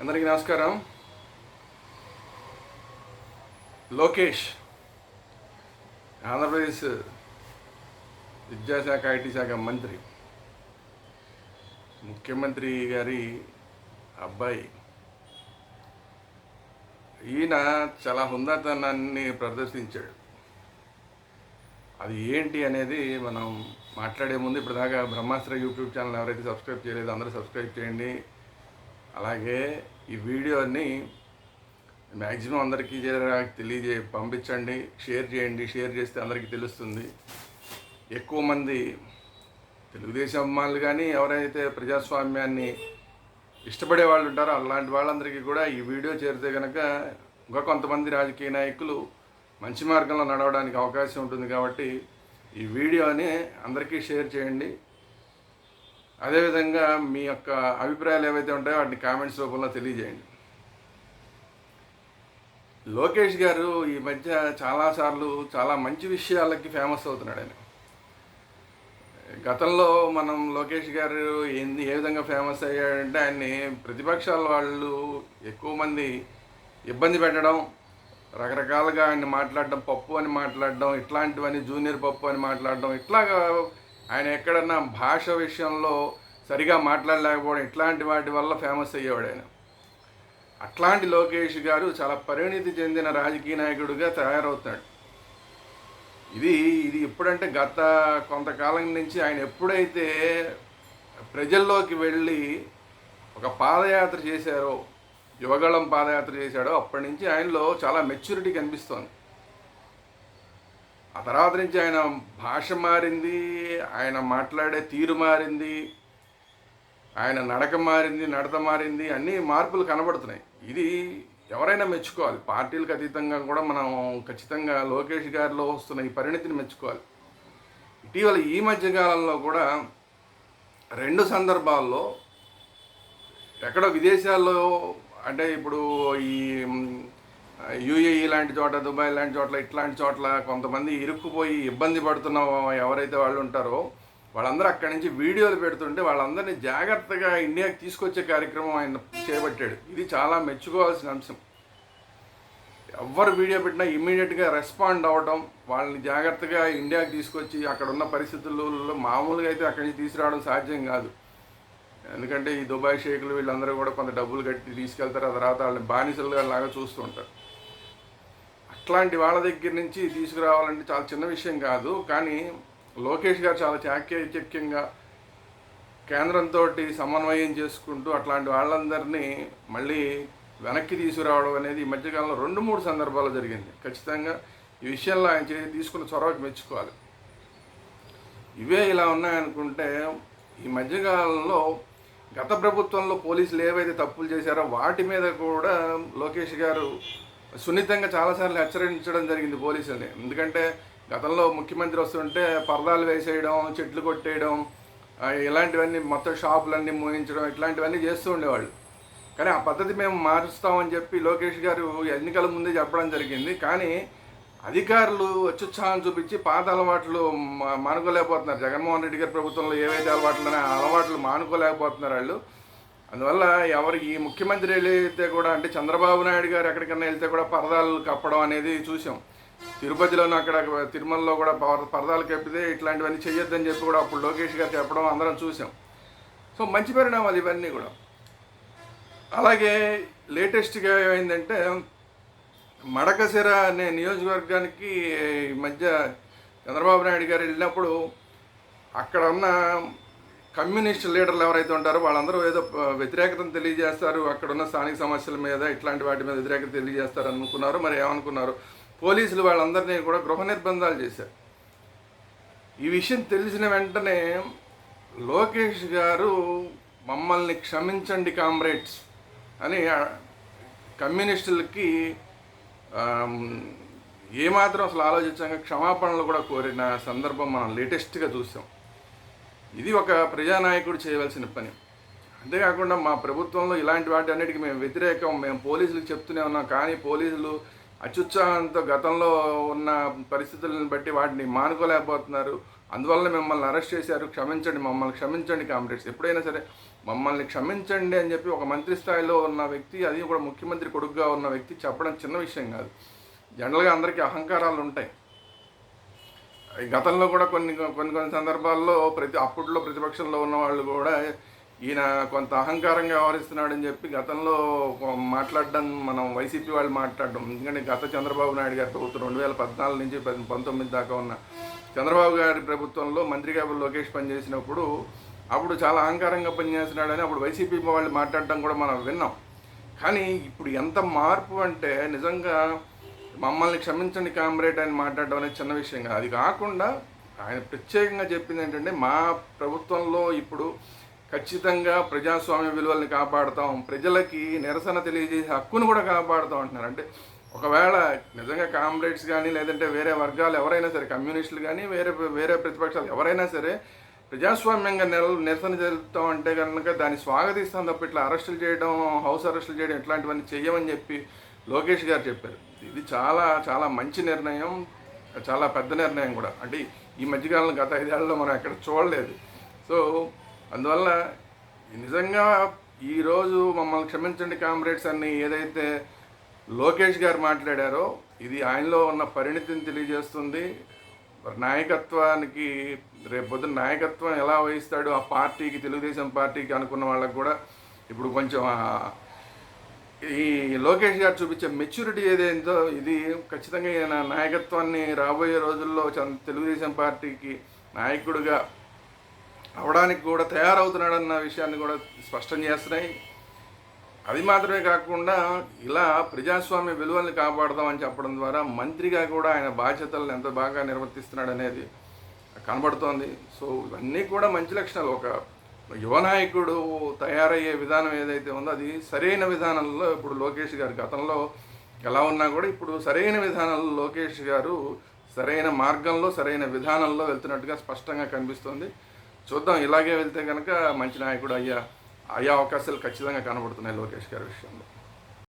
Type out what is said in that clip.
అందరికీ నమస్కారం. లోకేష్ ఆంధ్రప్రదేశ్ విద్యాశాఖ ఐటీ శాఖ మంత్రి, ముఖ్యమంత్రి గారి అబ్బాయి. ఈయన చాలా హుందాతనాన్ని ప్రదర్శించాడు. అది ఏంటి అనేది మనం మాట్లాడే ముందు ఇప్పటిదాకా బ్రహ్మాస్త్ర యూట్యూబ్ ఛానల్ ఎవరైతే సబ్స్క్రైబ్ చేయలేదో అందరూ సబ్స్క్రైబ్ చేయండి. అలాగే ఈ వీడియోని మ్యాక్సిమం అందరికీ పంపించండి, షేర్ చేయండి. షేర్ చేస్తే అందరికీ తెలుస్తుంది. ఎక్కువ మంది తెలుగుదేశం అమ్మాయిలు కానీ ఎవరైతే ప్రజాస్వామ్యాన్ని ఇష్టపడే వాళ్ళు ఉంటారో అలాంటి వాళ్ళందరికీ కూడా ఈ వీడియో చేరితే కనుక ఇంకా కొంతమంది రాజకీయ నాయకులు మంచి మార్గంలో నడవడానికి అవకాశం ఉంటుంది. కాబట్టి ఈ వీడియోని అందరికీ షేర్ చేయండి. అదేవిధంగా మీ యొక్క అభిప్రాయాలు ఏవైతే ఉంటాయో వాటిని కామెంట్స్ రూపంలో తెలియజేయండి. లోకేష్ గారు ఈ మధ్య చాలాసార్లు చాలా మంచి విషయాలకి ఫేమస్ అవుతున్నాడు. ఆయన గతంలో మనం లోకేష్ గారు ఏ విధంగా ఫేమస్ అయ్యాడంటే ఆయన్ని ప్రతిపక్షాల వాళ్ళు ఎక్కువ మంది ఇబ్బంది పెట్టడం, రకరకాలుగా ఆయన్ని మాట్లాడడం, పప్పు అని మాట్లాడడం, ఇట్లాంటివన్నీ జూనియర్ పప్పు అని మాట్లాడడం, ఇట్లాగా ఆయన ఎక్కడన్నా భాష విషయంలో సరిగా మాట్లాడలేకపోవడం, ఇట్లాంటి వాటి వల్ల ఫేమస్ అయ్యేవాడు ఆయన. అట్లాంటి లోకేష్ గారు చాలా పరిణితి చెందిన రాజకీయ నాయకుడిగా తయారవుతాడు. ఇది ఎప్పుడంటే గత కొంతకాలం నుంచి ఆయన ఎప్పుడైతే ప్రజల్లోకి వెళ్ళి ఒక పాదయాత్ర చేశారో, యువగళం పాదయాత్ర చేశాడో అప్పటి నుంచి ఆయనలో చాలా మెచ్యూరిటీ కనిపిస్తోంది. ఆ తర్వాత నుంచి ఆయన భాష మారింది, ఆయన మాట్లాడే తీరు మారింది, ఆయన నడక మారింది, నడత మారింది, అన్నీ మార్పులు కనబడుతున్నాయి. ఇది ఎవరైనా మెచ్చుకోవాలి. పార్టీలకు అతీతంగా కూడా మనం ఖచ్చితంగా లోకేష్ గారిలో వస్తున్న ఈ పరిణితిని మెచ్చుకోవాలి. ఇటీవల ఈ మధ్యకాలంలో కూడా 2 సందర్భాల్లో ఎక్కడో విదేశాల్లో, అంటే ఇప్పుడు ఈ యూఏఈ లాంటి చోట, దుబాయ్ లాంటి చోట్ల, ఇట్లాంటి చోట్ల కొంతమంది ఇరుక్కుపోయి ఇబ్బంది పడుతున్న ఎవరైతే వాళ్ళు ఉంటారో వాళ్ళందరూ అక్కడి నుంచి వీడియోలు పెడుతుంటే వాళ్ళందరినీ జాగ్రత్తగా ఇండియాకి తీసుకొచ్చే కార్యక్రమం ఆయన చేపట్టాడు. ఇది చాలా మెచ్చుకోవాల్సిన అంశం. ఎవరు వీడియో పెట్టినా ఇమ్మీడియట్గా రెస్పాండ్ అవ్వడం, వాళ్ళని జాగ్రత్తగా ఇండియాకి తీసుకొచ్చి అక్కడ ఉన్న పరిస్థితుల్లో మామూలుగా అయితే అక్కడి నుంచి తీసుకురావడం సాధ్యం కాదు. ఎందుకంటే ఈ దుబాయ్ షేకులు వీళ్ళందరూ కూడా కొంత డబ్బులు కట్టి తీసుకెళ్తారు, ఆ తర్వాత వాళ్ళని బానిసలుగా లాగా చూస్తూ ఉంటారు. అట్లాంటి వాళ్ళ దగ్గర నుంచి తీసుకురావాలంటే చాలా చిన్న విషయం కాదు. కానీ లోకేష్ గారు చాలా చాకచక్యంగా కేంద్రంతో సమన్వయం చేసుకుంటూ అట్లాంటి వాళ్ళందరినీ మళ్ళీ వెనక్కి తీసుకురావడం అనేది ఈ మధ్యకాలంలో 2-3 సందర్భాల్లో జరిగింది. ఖచ్చితంగా ఈ విషయంలో ఆయన తీసుకున్న చొరవకి మెచ్చుకోవాలి. ఇవే ఇలా ఉన్నాయనుకుంటే ఈ మధ్యకాలంలో గత ప్రభుత్వంలో పోలీసులు ఏవైతే తప్పులు చేశారో వాటి మీద కూడా లోకేష్ గారు సున్నితంగా చాలాసార్లు హెచ్చరించడం జరిగింది పోలీసుల్ని. ఎందుకంటే గతంలో ముఖ్యమంత్రి వస్తుంటే పరదాలు వేసేయడం, చెట్లు కొట్టేయడం, ఇలాంటివన్నీ మొత్తం షాపులన్నీ మూయించడం, ఇట్లాంటివన్నీ చేస్తూ ఉండేవాళ్ళు. కానీ ఆ పద్ధతి మేము మారుస్తామని చెప్పి లోకేష్ గారు ఎన్నికల ముందే చెప్పడం జరిగింది. కానీ అధికారులు అత్యుత్సాహం చూపించి పాత అలవాట్లు మానుకోలేకపోతున్నారు. జగన్మోహన్ రెడ్డి గారి ప్రభుత్వంలో ఏవైతే అలవాట్లు మానుకోలేకపోతున్నారు వాళ్ళు. అందువల్ల ఈ ముఖ్యమంత్రి వెళ్తే కూడా, అంటే చంద్రబాబు నాయుడు గారు ఎక్కడికన్నా వెళ్తే కూడా పరదాలు కప్పడం అనేది చూసాం. తిరుపతిలోనూ అక్కడ తిరుమలలో కూడా పరదాలు కప్పితే ఇట్లాంటివన్నీ చెయ్యొద్దని చెప్పి కూడా అప్పుడు లోకేష్ గారు చెప్పడం అందరం చూసాం. సో మంచి పరిణామాలు ఇవన్నీ కూడా. అలాగే లేటెస్ట్గా ఏమైందంటే మడకశిర అనే నియోజకవర్గానికి ఈ మధ్య చంద్రబాబు నాయుడు గారు వెళ్ళినప్పుడు అక్కడ ఉన్న కమ్యూనిస్ట్ లీడర్లు ఎవరైతే ఉంటారో వాళ్ళందరూ ఏదో వ్యతిరేకతను తెలియజేస్తారు, అక్కడ ఉన్న స్థానిక సమస్యల మీద, ఇట్లాంటి వాటి మీద వ్యతిరేకత తెలియజేస్తారు అనుకున్నారు. మరి ఏమనుకున్నారు, పోలీసులు వాళ్ళందరినీ కూడా గృహ నిర్బంధాలు చేశారు. ఈ విషయం తెలిసిన వెంటనే లోకేష్ గారు మమ్మల్ని క్షమించండి కామ్రేడ్స్ అని కమ్యూనిస్టులకి ఏమాత్రం అసలు ఆలోచించగా క్షమాపణలు కూడా కోరిన సందర్భం మనం లేటెస్ట్గా చూసాం. ఇది ఒక ప్రజానాయకుడు చేయవలసిన పని. అంతేకాకుండా మా ప్రభుత్వంలో ఇలాంటి వాటి అన్నిటికీ మేము వ్యతిరేకం, మేము పోలీసులకు చెప్తూనే ఉన్నాం. కానీ పోలీసులు అత్యుత్సాహంతో గతంలో ఉన్న పరిస్థితులను బట్టి వాటిని మానుకోలేకపోతున్నారు. అందువల్ల మిమ్మల్ని అరెస్ట్ చేశారు, క్షమించండి, మమ్మల్ని క్షమించండి కామ్రేడ్స్. ఎప్పుడైనా సరే మమ్మల్ని క్షమించండి అని చెప్పి ఒక మంత్రి స్థాయిలో ఉన్న వ్యక్తి, అది కూడా ముఖ్యమంత్రి కొడుకుగా ఉన్న వ్యక్తి చెప్పడం చిన్న విషయం కాదు. జనరల్గా అందరికీ అహంకారాలు ఉంటాయి. గతంలో కూడా కొన్ని కొన్ని కొన్ని సందర్భాల్లో అప్పట్లో ప్రతిపక్షంలో ఉన్న వాళ్ళు కూడా ఈయన కొంత అహంకారంగా వ్యవహరిస్తున్నాడని చెప్పి గతంలో మాట్లాడడం, మనం వైసీపీ వాళ్ళు మాట్లాడడం. ఎందుకంటే గత చంద్రబాబు నాయుడు గారి ప్రభుత్వం 2014 నుంచి 19 దాకా ఉన్న చంద్రబాబు గారి ప్రభుత్వంలో మంత్రిగా లోకేష్ పనిచేసినప్పుడు అప్పుడు చాలా అహంకారంగా పనిచేస్తున్నాడని అప్పుడు వైసీపీ వాళ్ళు మాట్లాడడం కూడా మనం విన్నాం. కానీ ఇప్పుడు ఎంత మార్పు అంటే నిజంగా మమ్మల్ని క్షమించండి కామ్రేడ్ అని మాట్లాడడం అనేది చిన్న విషయం కాదు. అది కాకుండా ఆయన ప్రత్యేకంగా చెప్పింది ఏంటంటే, మా ప్రభుత్వంలో ఇప్పుడు ఖచ్చితంగా ప్రజాస్వామ్య విలువల్ని కాపాడుతాం, ప్రజలకి నిరసన తెలియజేసే హక్కును కూడా కాపాడుతాం అంటున్నారు. అంటే ఒకవేళ నిజంగా కామ్రేడ్స్ కానీ లేదంటే వేరే వర్గాలు ఎవరైనా సరే, కమ్యూనిస్టులు కానీ వేరే ప్రతిపక్షాలు ఎవరైనా సరే ప్రజాస్వామ్యంగా నిరసన జరుపుతాం అంటే కనుక దాన్ని స్వాగతిస్తాం తప్ప ఇట్లా అరెస్టులు చేయడం, హౌస్ అరెస్టులు చేయడం ఇట్లాంటివన్నీ చెయ్యమని చెప్పి లోకేష్ గారు చెప్పారు. ఇది చాలా చాలా మంచి నిర్ణయం, చాలా పెద్ద నిర్ణయం కూడా. అంటే ఈ మధ్యకాలంలో గత 5 ఏళ్లలో మనం ఎక్కడ చూడలేదు. సో అందువల్ల నిజంగా ఈరోజు మమ్మల్ని క్షమించండి కామ్రేడ్స్ అని ఏదైతే లోకేష్ గారు మాట్లాడారో ఇది ఆయనలో ఉన్న పరిణితిని తెలియజేస్తుంది. నాయకత్వానికి రేపు పొద్దున నాయకత్వం ఎలా వహిస్తాడో ఆ పార్టీకి, తెలుగుదేశం పార్టీకి అనుకున్న వాళ్ళకు కూడా ఇప్పుడు కొంచెం ఈ లోకేష్ గారు చూపించే మెచ్యూరిటీ ఏదైందో ఇది ఖచ్చితంగా ఈయన నాయకత్వాన్ని రాబోయే రోజుల్లో తెలుగుదేశం పార్టీకి నాయకుడిగా అవడానికి కూడా తయారవుతున్నాడన్న విషయాన్ని కూడా స్పష్టం చేస్తున్నాయి. అది మాత్రమే కాకుండా ఇలా ప్రజాస్వామ్య విలువల్ని కాపాడదామని చెప్పడం ద్వారా మంత్రిగా కూడా ఆయన బాధ్యతలను ఎంత బాగా నిర్వర్తిస్తున్నాడు అనేది కనబడుతోంది. సో ఇవన్నీ కూడా మంచి లక్షణాలు. ఒక యువ నాయకుడు తయారయ్యే విధానం ఏదైతే ఉందో అది సరైన విధానంలో ఇప్పుడు లోకేష్ గారు గతంలో ఎలా ఉన్నా కూడా ఇప్పుడు సరైన విధానంలో లోకేష్ గారు సరైన మార్గంలో, సరైన విధానంలో వెళ్తున్నట్టుగా స్పష్టంగా కనిపిస్తుంది. చూద్దాం, ఇలాగే వెళ్తే కనుక మంచి నాయకుడు అయ్యే అవకాశాలు ఖచ్చితంగా కనబడుతున్నాయి లోకేష్ గారి విషయంలో.